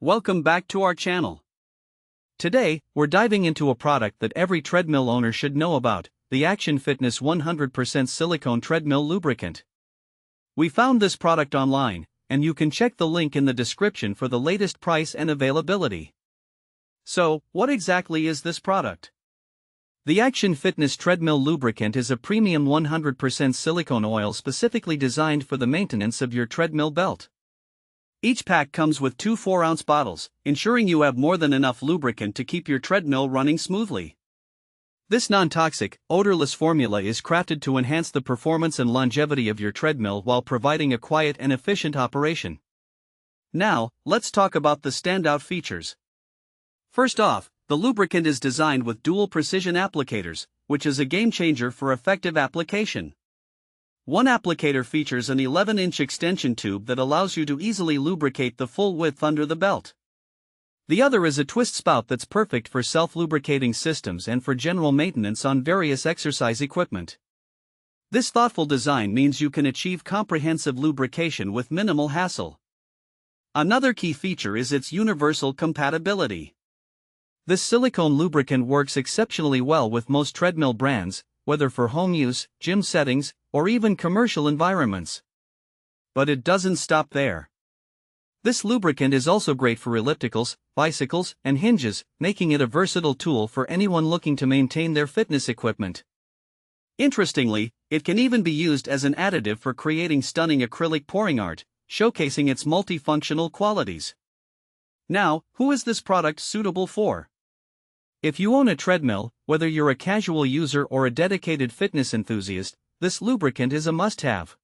Welcome back to our channel. Today, we're diving into a product that every treadmill owner should know about, the Action Fitness 100% Silicone Treadmill Lubricant. We found this product online, and you can check the link in the description for the latest price and availability. So, what exactly is this product? The Action Fitness Treadmill Lubricant is a premium 100% silicone oil specifically designed for the maintenance of your treadmill belt. Each pack comes with two 4-ounce bottles, ensuring you have more than enough lubricant to keep your treadmill running smoothly. This non-toxic, odorless formula is crafted to enhance the performance and longevity of your treadmill while providing a quiet and efficient operation. Now, let's talk about the standout features. First off, the lubricant is designed with dual precision applicators, which is a game changer for effective application. One applicator features an 11-inch extension tube that allows you to easily lubricate the full width under the belt. The other is a twist spout that's perfect for self-lubricating systems and for general maintenance on various exercise equipment. This thoughtful design means you can achieve comprehensive lubrication with minimal hassle. Another key feature is its universal compatibility. This silicone lubricant works exceptionally well with most treadmill brands, whether for home use, gym settings, or even commercial environments. But it doesn't stop there. This lubricant is also great for ellipticals, bicycles, and hinges, making it a versatile tool for anyone looking to maintain their fitness equipment. Interestingly, it can even be used as an additive for creating stunning acrylic pouring art, showcasing its multifunctional qualities. Now, who is this product suitable for? If you own a treadmill, whether you're a casual user or a dedicated fitness enthusiast, this lubricant is a must-have.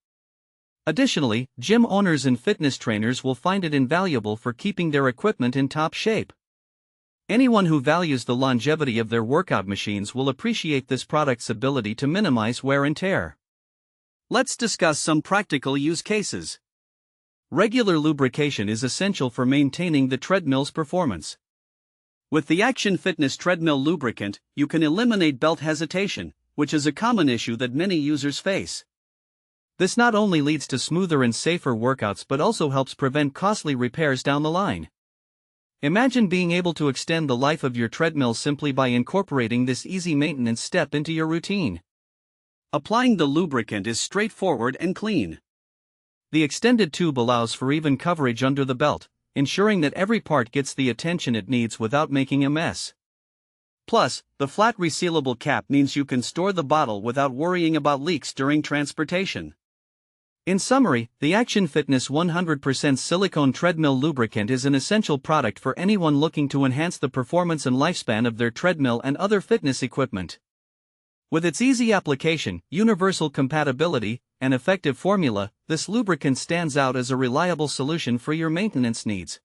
Additionally, gym owners and fitness trainers will find it invaluable for keeping their equipment in top shape. Anyone who values the longevity of their workout machines will appreciate this product's ability to minimize wear and tear. Let's discuss some practical use cases. Regular lubrication is essential for maintaining the treadmill's performance. With the Action Fitness Treadmill Lubricant, you can eliminate belt hesitation, which is a common issue that many users face. This not only leads to smoother and safer workouts but also helps prevent costly repairs down the line. Imagine being able to extend the life of your treadmill simply by incorporating this easy maintenance step into your routine. Applying the lubricant is straightforward and clean. The extended tube allows for even coverage under the belt, ensuring that every part gets the attention it needs without making a mess. Plus, the flat resealable cap means you can store the bottle without worrying about leaks during transportation. In summary, the Action Fitness 100% Silicone Treadmill Lubricant is an essential product for anyone looking to enhance the performance and lifespan of their treadmill and other fitness equipment. With its easy application, universal compatibility, and effective formula, this lubricant stands out as a reliable solution for your maintenance needs.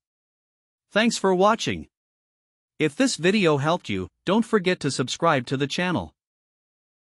Thanks for watching. If this video helped you, don't forget to subscribe to the channel.